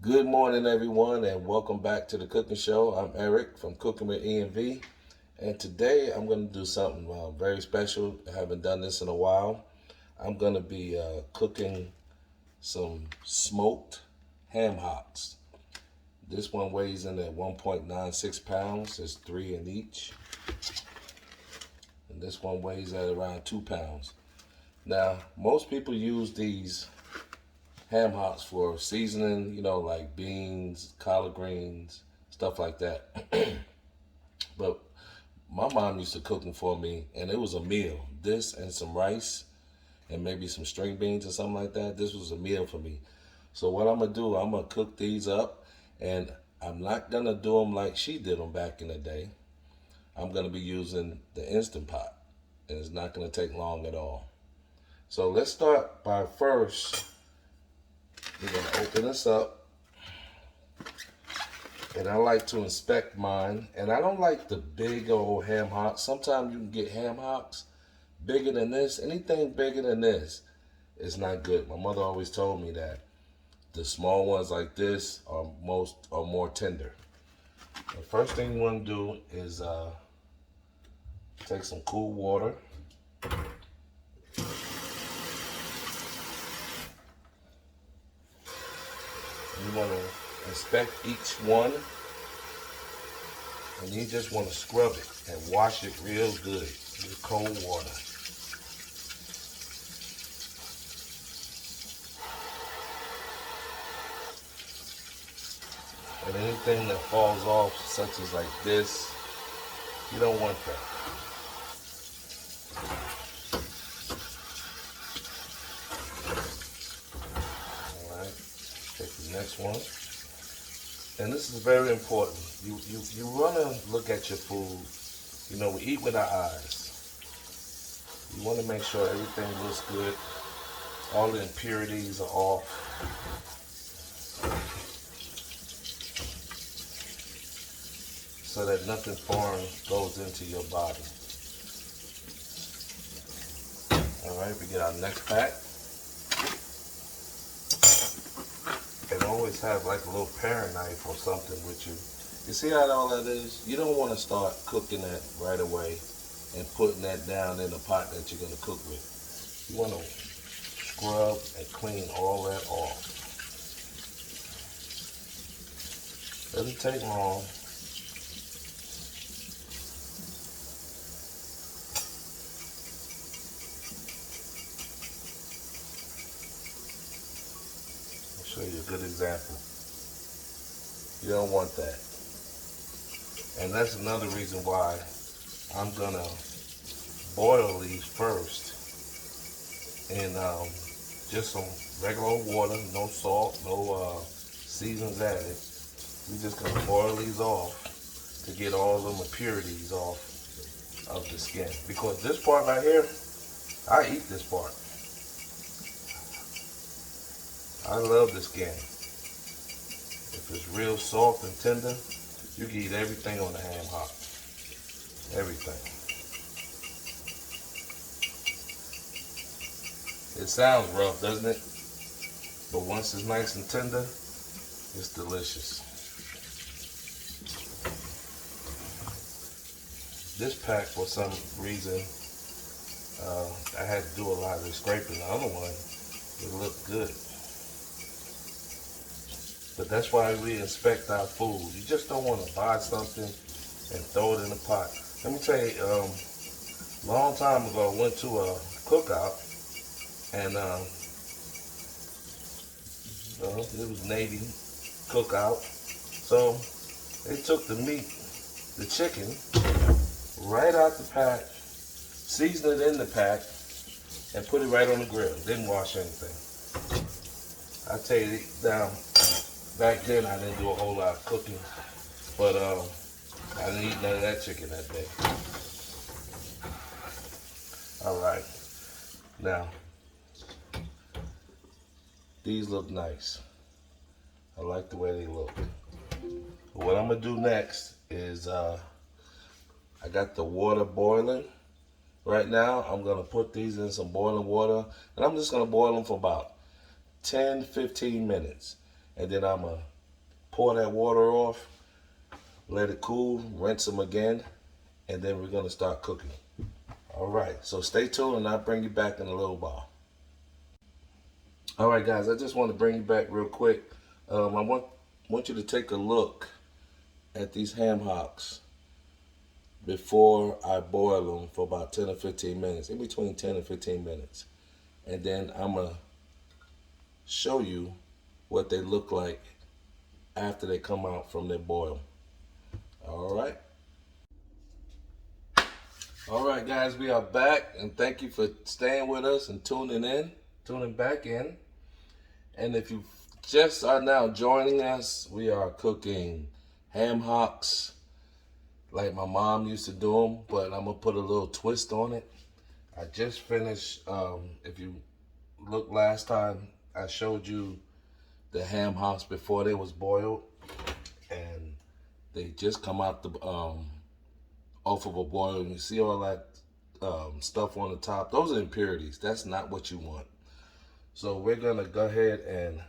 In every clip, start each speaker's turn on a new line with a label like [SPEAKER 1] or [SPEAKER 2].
[SPEAKER 1] Good morning, everyone, and welcome back to the cooking show. I'm Eric from Cooking with E&V, and today I'm going to do something very special. I haven't done this in a while. I'm going to be cooking some smoked ham hocks. This one weighs in at 1.96 pounds. There's 3 in each. And this one weighs at around 2 pounds. Now, most people use these ham hocks for seasoning, like beans, collard greens, stuff like that. But my mom used to cook them for me, and it was a meal. This and some rice and maybe some string beans or something like that. This was a meal for me. So what I'm going to do, I'm going to cook these up, and I'm not going to do them like she did them back in the day. I'm going to be using the Instant Pot, and it's not going to take long at all. So let's start by first, we're going to open this up, and I like to inspect mine, and I don't like the big old ham hocks. Sometimes you can get ham hocks bigger than this. Anything bigger than this is not good. My mother always told me that the small ones like this are more tender. The first thing you want to do is take some cool water. You want to inspect each one, and you just want to scrub it and wash it real good with cold water. And anything that falls off, such as like this, you don't want that. Take the next one, and this is very important. You want to look at your food. We eat with our eyes. You want to make sure everything looks good. All the impurities are off. So that nothing foreign goes into your body. All right, we get our next pack. And always have like a little paring knife or something with you. You see how all that is? You don't want to start cooking that right away and putting that down in the pot that you're going to cook with. You want to scrub and clean all that off. Doesn't take long. Show you a good example. You don't want that. And that's another reason why I'm gonna boil these first in just some regular water, no salt, no seasonings added. We're just gonna boil these off to get all the impurities off of the skin. Because this part right here, I eat this part. I love the skin. If it's real soft and tender, you can eat everything on the ham hock. Everything. It sounds rough, doesn't it? But once it's nice and tender, it's delicious. This pack, for some reason, I had to do a lot of the scraping. The other one, it looked good. But that's why we inspect our food. You just don't want to buy something and throw it in the pot. Let me tell you, a long time ago, I went to a cookout, and it was Navy cookout. So they took the meat, the chicken, right out the pack, seasoned it in the pack, and put it right on the grill. Didn't wash anything. I tell you, now, back then I didn't do a whole lot of cooking, but I didn't eat none of that chicken that day. All right, now these look nice. I like the way they look. But what I'm gonna do next is I got the water boiling. Right now I'm gonna put these in some boiling water, and I'm just gonna boil them for about 10-15 minutes. And then I'm going to pour that water off, let it cool, rinse them again, and then we're gonna start cooking. All right, so stay tuned and I'll bring you back in a little while. All right, guys, I just want to bring you back real quick. I want you to take a look at these ham hocks before I boil them for about 10 or 15 minutes, in between 10 and 15 minutes. And then I'm going to show you what they look like after they come out from their boil. All right. All right, guys, we are back, and thank you for staying with us and tuning back in. And if you just are now joining us, we are cooking ham hocks like my mom used to do them, but I'm gonna put a little twist on it. I just finished, if you look last time, I showed you the ham hocks before they was boiled, and they just come out the off of a boil, and you see all that stuff on the top. Those are impurities. That's not what you want. So we're gonna go ahead and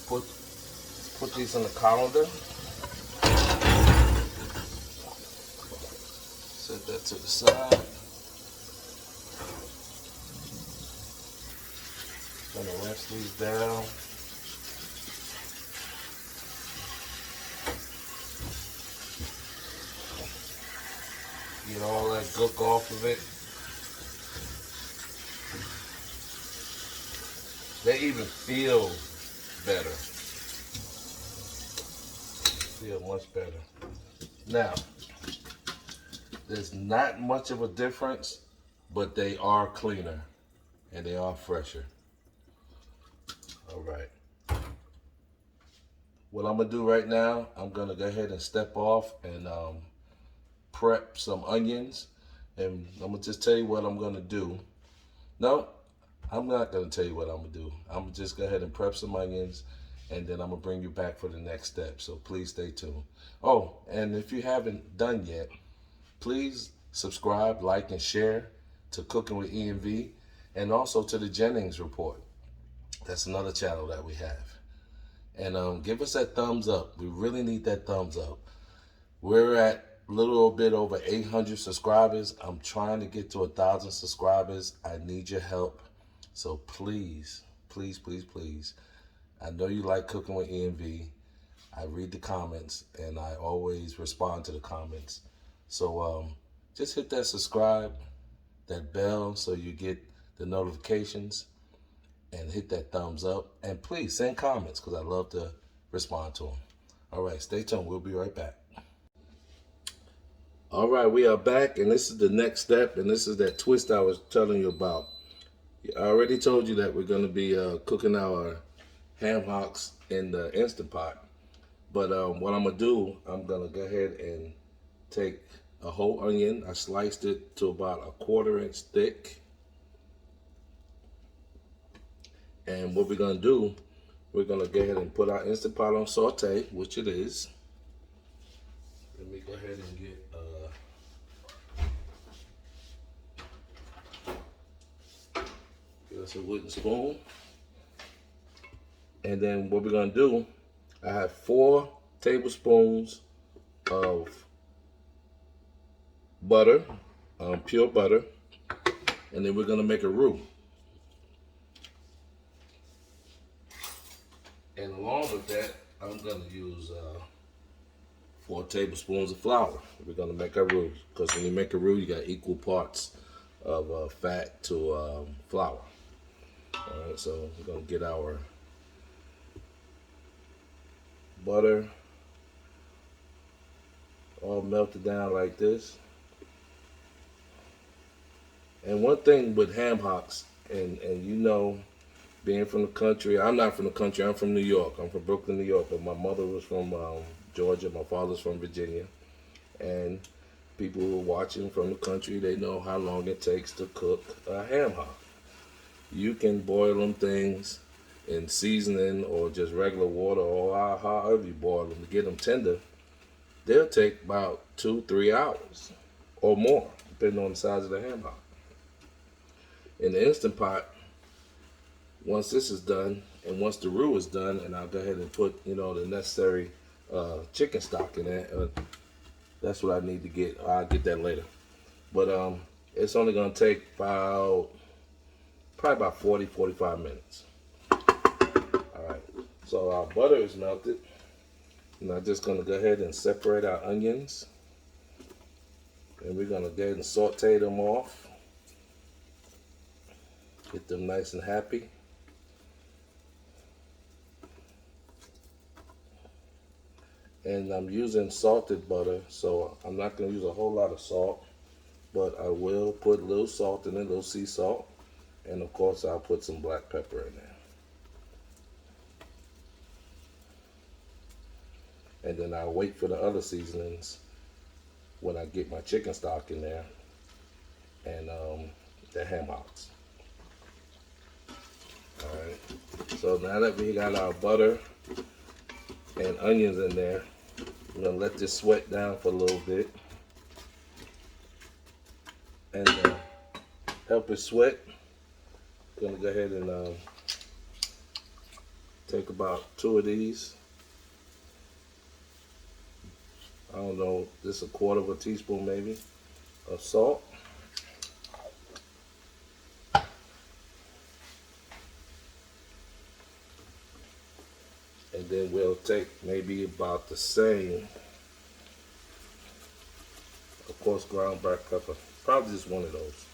[SPEAKER 1] put these in the colander. Set that to the side. Gonna rinse these down. Get all that gook off of it. They even feel better. Feel much better. Now, there's not much of a difference, but they are cleaner and they are fresher. All right. What I'm gonna do right now, I'm gonna go ahead and step off and prep some onions, and I'm gonna just tell you what I'm gonna do. No, I'm not gonna tell you what I'm gonna do. I'm gonna just go ahead and prep some onions, and then I'm gonna bring you back for the next step. So please stay tuned. Oh, and if you haven't done yet, please subscribe, like, and share to Cooking with E&V, and also to the Jennings Report. That's another channel that we have. And give us that thumbs up. We really need that thumbs up. We're at a little bit over 800 subscribers. I'm trying to get to 1,000 subscribers. I need your help. So please, please, please, please. I know you like Cooking with E&V. I read the comments and I always respond to the comments. So just hit that subscribe, that bell so you get the notifications, and hit that thumbs up. And please send comments because I love to respond to them. All right, stay tuned. We'll be right back. All right, we are back, and this is the next step, and this is that twist I was telling you about. I already told you that we're going to be cooking our ham hocks in the Instantpot. But what I'm going to do, I'm going to go ahead and take a whole onion. I sliced it to about 1/4 inch thick. And what we're going to do, we're going to go ahead and put our Instant Pot on saute, which it is. Let me go ahead and get us a wooden spoon. And then what we're going to do, I have 4 tablespoons of butter, pure butter, and then we're going to make a roux. And along with that, I'm going to use 4 tablespoons of flour. We're going to make our roux, because when you make a roux, you got equal parts of fat to flour. All right, so we're going to get our butter all melted down like this. And one thing with ham hocks, and you know, being from the country, I'm not from the country, I'm from New York. I'm from Brooklyn, New York, but my mother was from Georgia, my father's from Virginia. And people who are watching from the country, they know how long it takes to cook a ham hock. You can boil them things in seasoning or just regular water, or however you boil them to get them tender. They'll take about 2-3 hours or more, depending on the size of the ham hock. In the Instant Pot, once this is done, and once the roux is done, and I'll go ahead and put, you know, the necessary chicken stock in there. That's what I need to get. I'll get that later. But it's only gonna take probably about 40, 45 minutes. All right, so our butter is melted. And I'm just gonna go ahead and separate our onions. And we're gonna go ahead and saute them off. Get them nice and happy. And I'm using salted butter, so I'm not gonna use a whole lot of salt, but I will put a little salt in it, a little sea salt. And of course, I'll put some black pepper in there. And then I'll wait for the other seasonings when I get my chicken stock in there and the ham hocks. Alright, so now that we got our butter and onions in there, we're going to let this sweat down for a little bit. And help it sweat, I'm going to go ahead and take about 2 of these. I don't know, just 1/4 teaspoon maybe of salt. And then we'll take maybe about the same, of course, ground black pepper. Probably just one of those.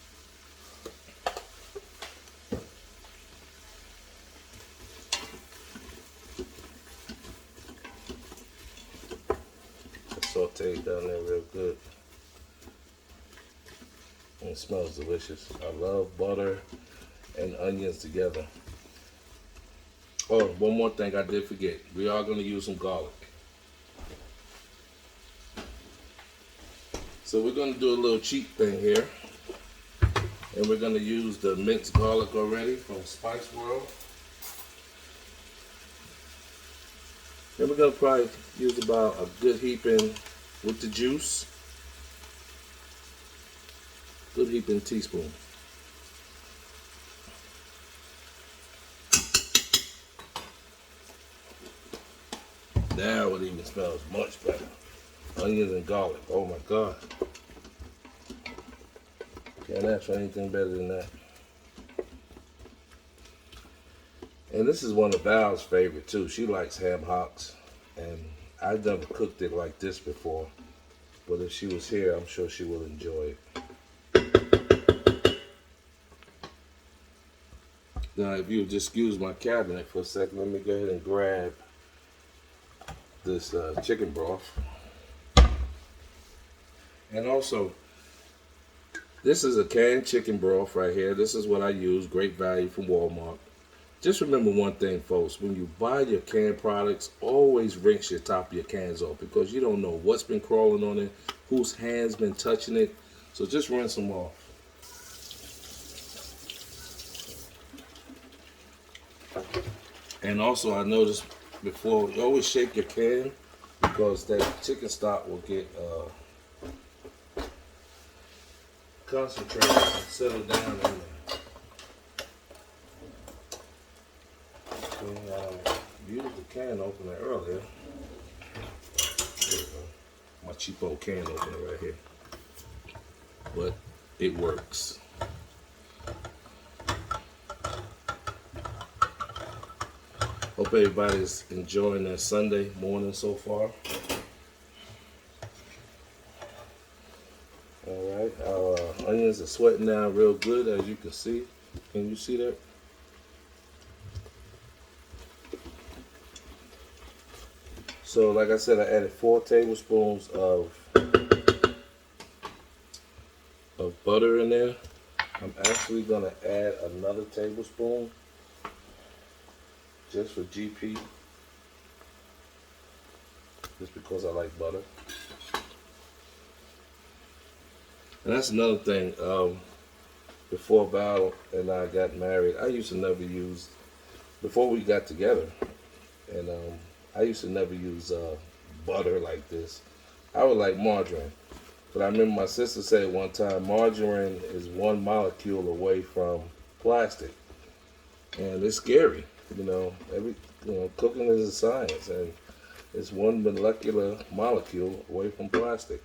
[SPEAKER 1] Saute it down there real good. And it smells delicious. I love butter and onions together. Oh, one more thing I did forget. We are going to use some garlic. So we're going to do a little cheat thing here. And we're going to use the minced garlic already from Spice World. Then we're going to probably use about a good heaping with the juice. Good heaping teaspoon. Now it even smells much better. Onions and garlic. Oh my God. Can't ask for anything better than that. And this is one of Val's favorite too. She likes ham hocks. And I've never cooked it like this before. But if she was here, I'm sure she will enjoy it. Now, if you'll just excuse my cabinet for a second, let me go ahead and grab this chicken broth. And also, this is a canned chicken broth right here. This is what I use, great value from Walmart. Just remember one thing, folks. When you buy your canned products, always rinse your top of your cans off because you don't know what's been crawling on it, whose hand's been touching it. So just rinse them off. And also, I noticed before, you always shake your can because that chicken stock will get concentrated and settle down in there. Used the can opener earlier. My cheapo can opener right here. But it works. Hope everybody's enjoying their Sunday morning so far. Alright, our onions are sweating down real good, as you can see. Can you see that? So like I said, I added 4 tablespoons of butter in there. I'm actually gonna add another tablespoon just for GP, just because I like butter. And that's another thing. Before Val and I got married, I used to never use, before we got together, and I used to never use butter like this. I would like margarine. But I remember my sister said one time, margarine is one molecule away from plastic. And it's scary, cooking is a science, and it's one molecular molecule away from plastic.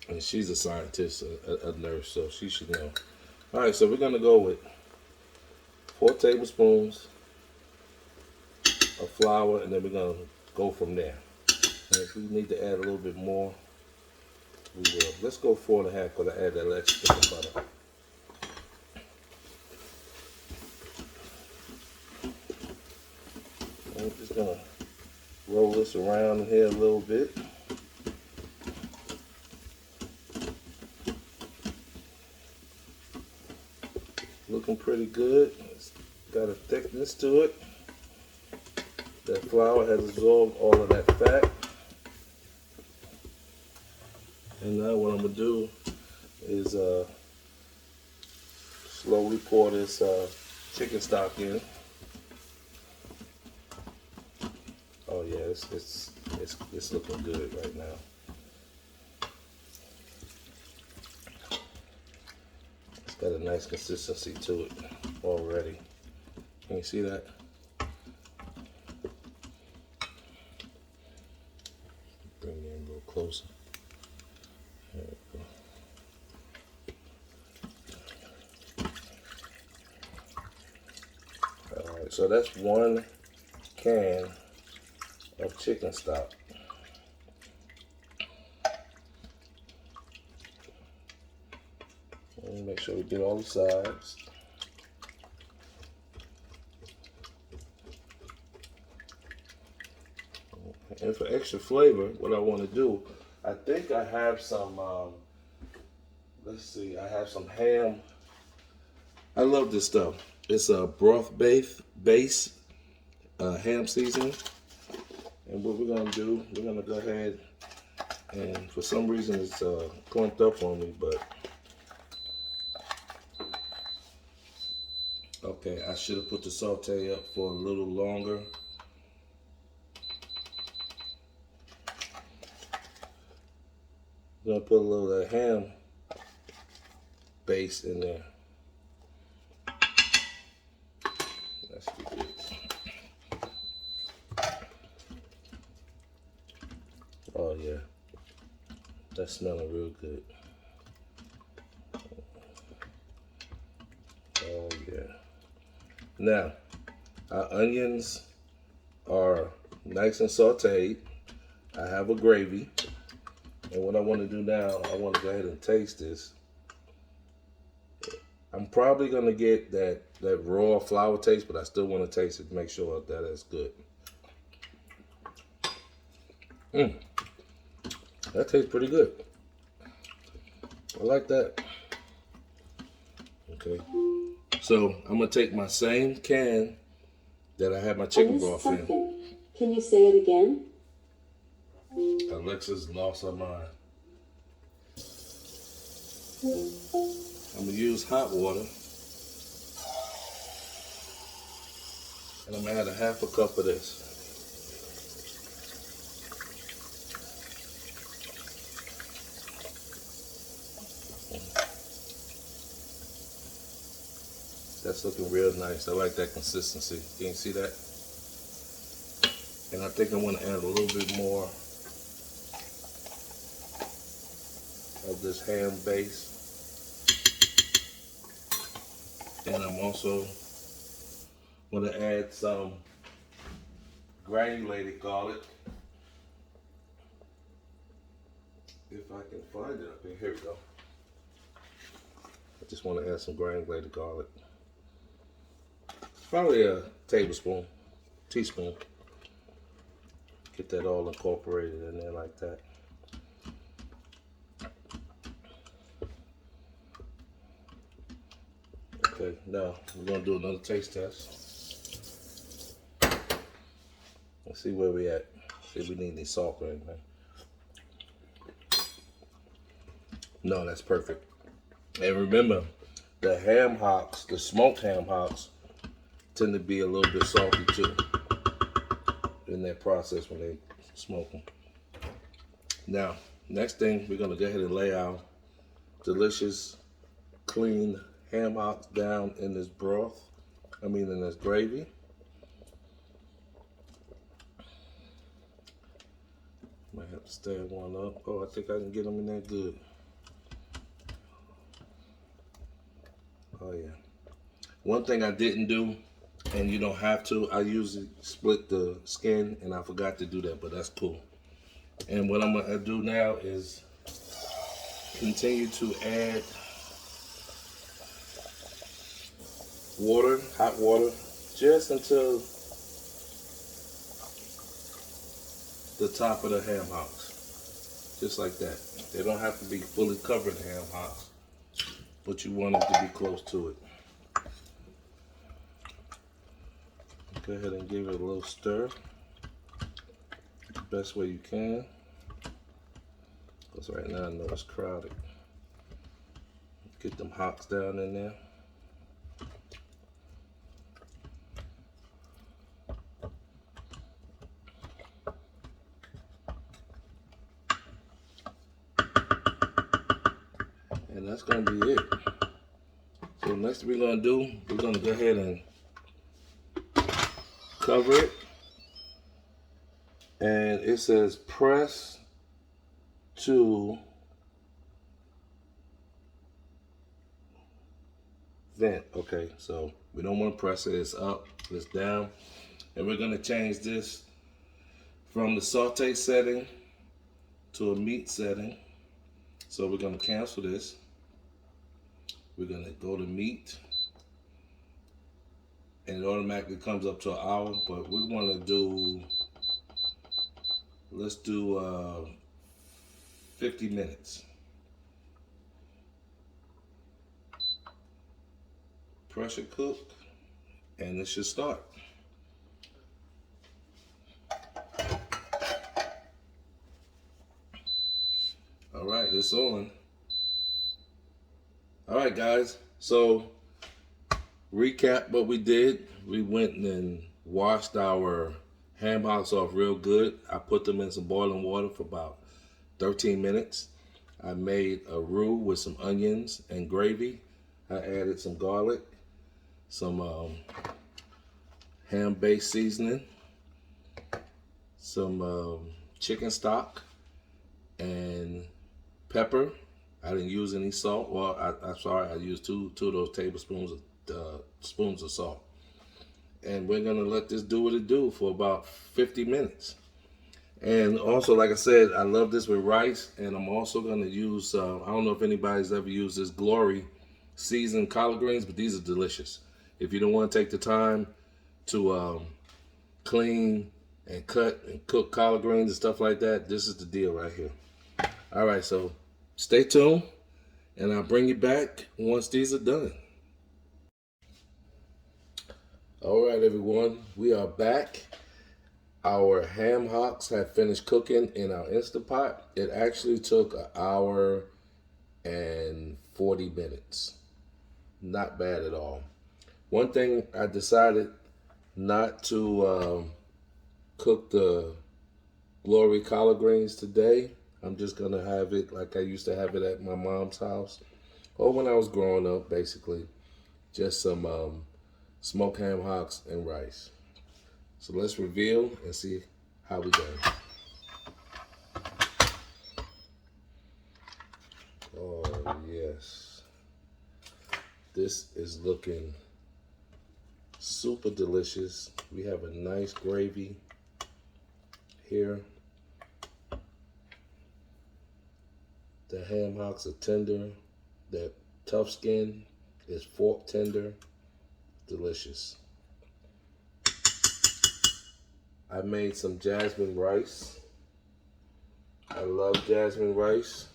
[SPEAKER 1] And she's a scientist, a nurse, so she should know. All right, so we're gonna go with 4 tablespoons of flour, and then we're gonna go from there. And if we need to add a little bit more, we will. Let's go 4.5 because I add that extra butter. And we're just gonna roll this around here a little bit. Looking pretty good. It's got a thickness to it. That flour has absorbed all of that fat. And now what I'm going to do is slowly pour this chicken stock in. Oh yeah, it's looking good right now. It's got a nice consistency to it already. Can you see that? Bring it in a little closer. There we go. Alright, so that's 1 can of chicken stock. Make sure we get all the sides. And for extra flavor, what I want to do, I think I have some, let's see, I have some ham. I love this stuff. It's a broth base ham seasoning. And what we're going to do, we're going to go ahead, and for some reason it's clumped up on me, but okay, I should have put the saute up for a little longer. I'm gonna put a little of that ham base in there. That's good. Oh yeah, that's smelling real good. Oh yeah. Now, our onions are nice and sauteed. I have a gravy. And what I want to do now, I want to go ahead and taste this. I'm probably going to get that raw flour taste, but I still want to taste it to make sure that it's good. That tastes pretty good. I like that. Okay. So I'm going to take my same can that I had my chicken broth in.
[SPEAKER 2] Can you say it again?
[SPEAKER 1] Alexa's lost her mind. I'm going to use hot water. And I'm going to add a 1/2 cup of this. That's looking real nice. I like that consistency. Can you see that? And I think I want to add a little bit more of this ham base. And I'm also going to add some granulated garlic. If I can find it up here. Here we go. I just want to add some granulated garlic. Probably a teaspoon. Get that all incorporated in there like that. Okay, now we're gonna do another taste test. Let's see where we at. See if we need any salt or anything. No, that's perfect. And remember, the ham hocks, the smoked ham hocks, tend to be a little bit salty too in that process when they smoke them. Now, next thing, we're gonna go ahead and lay our delicious, clean ham hocks down in this broth. in this gravy. Might have to stir one up. Oh, I think I can get them in there good. Oh yeah. One thing I didn't do, and you don't have to, I usually split the skin, and I forgot to do that, but that's cool. And what I'm gonna do now is continue to add water, hot water, just until the top of the ham hocks. Just like that. They don't have to be fully covered ham hocks, but you want it to be close to it. Go ahead and give it a little stir the best way you can, because right now I know it's crowded. Get them hocks down in there. And that's gonna be it. So next we're gonna do, we're gonna go ahead and cover it. And it says press to vent. Okay, so we don't want to press it. It's up, it's down. And we're gonna change this from the saute setting to a meat setting. So we're gonna cancel this. We're gonna go to meat, and it automatically comes up to an hour, but we wanna do, let's do 50 minutes. Pressure cook, and it should start. All right, it's on. All right, guys, so recap what we did. We went and washed our ham hocks off real good. I put them in some boiling water for about 13 minutes. I made a roux with some onions and gravy. I added some garlic, some ham-based seasoning, some chicken stock, and pepper. I didn't use any salt. Well, I'm sorry, I used two of those tablespoons of spoons of salt. And we're gonna let this do what it do for about 50 minutes. And also, like I said, I love this with rice, and I'm also gonna use, I don't know if anybody's ever used this Glory seasoned collard greens, but these are delicious. If you don't want to take the time to clean and cut and cook collard greens and stuff like that, this is the deal right here. All right, so stay tuned, and I'll bring you back once these are done. All right, everyone, we are back. Our ham hocks have finished cooking in our Instantpot. It actually took an hour and 40 minutes. Not bad at all. One thing, I decided not to cook the Glory collard greens today. I'm just gonna have it like I used to have it at my mom's house, or when I was growing up, basically. Just some smoked ham hocks and rice. So let's reveal and see how we go. Oh yes, this is looking super delicious. We have a nice gravy here. The ham hocks are tender. That tough skin is fork tender. Delicious. I made some jasmine rice. I love jasmine rice.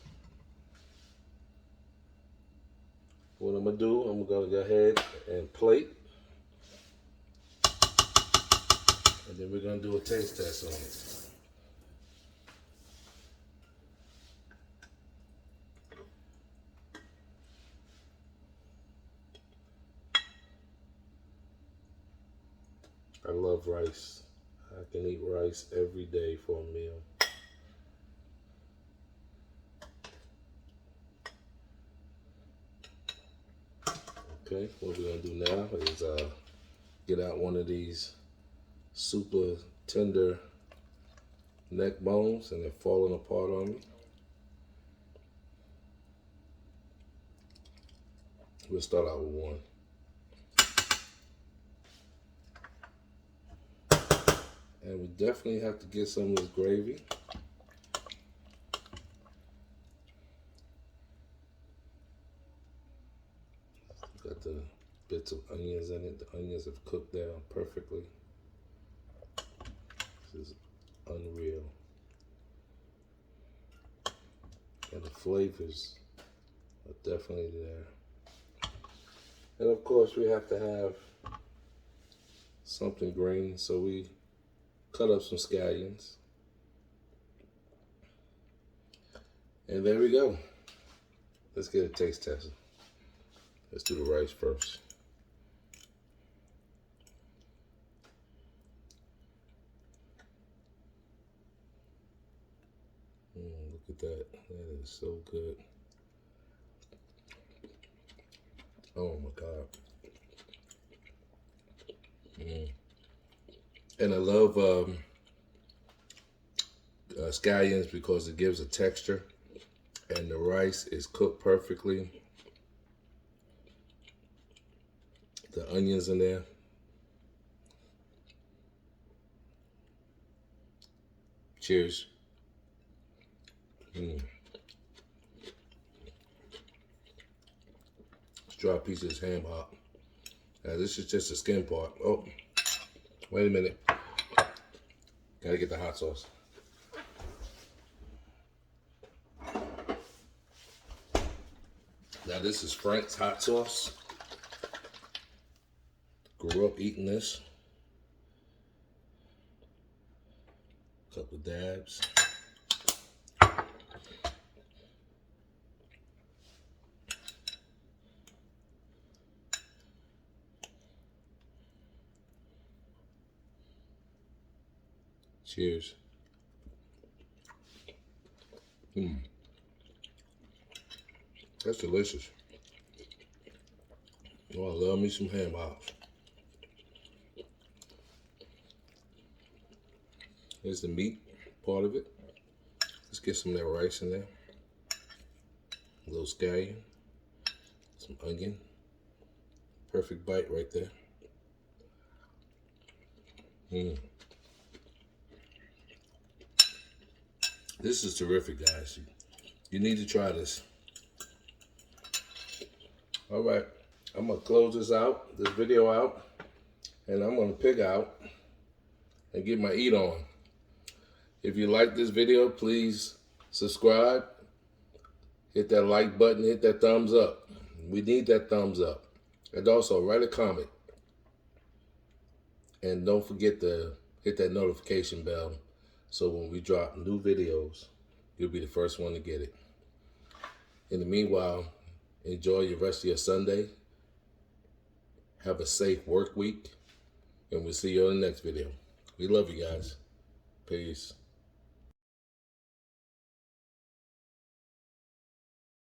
[SPEAKER 1] What I'm gonna do, I'm gonna go ahead and plate. And then we're gonna do a taste test on it. I love rice. I can eat rice every day for a meal. Okay, what we're gonna do now is get out one of these super tender neck bones, and they're falling apart on me. We'll start out with one. And we definitely have to get some of this gravy. Got the bits of onions in it. The onions have cooked down perfectly. This is unreal. And the flavors are definitely there. And of course we have to have something green, so we cut up some scallions. And there we go. Let's get a taste test. Let's do the rice first. Look at that. That is so good. Oh my God. And I love scallions because it gives a texture, and the rice is cooked perfectly. The onions in there. Cheers. This dry piece of this ham hock. Now this is just the skin part. Oh, wait a minute. Gotta get the hot sauce. Now this is Frank's hot sauce. Grew up eating this. Couple dabs. Cheers. That's delicious. Oh, I love me some ham hocks. Here's the meat part of it. Let's get some of that rice in there. A little scallion, some onion. Perfect bite right there. This is terrific, guys. You need to try this. All right, I'm gonna close this video out, and I'm gonna pig out and get my eat on. If you like this video, please subscribe, hit that like button, hit that thumbs up. We need that thumbs up. And also write a comment. And don't forget to hit that notification bell, so when we drop new videos, you'll be the first one to get it. In the meanwhile, enjoy your rest of your Sunday. Have a safe work week, and we'll see you on the next video. We love you guys. Peace.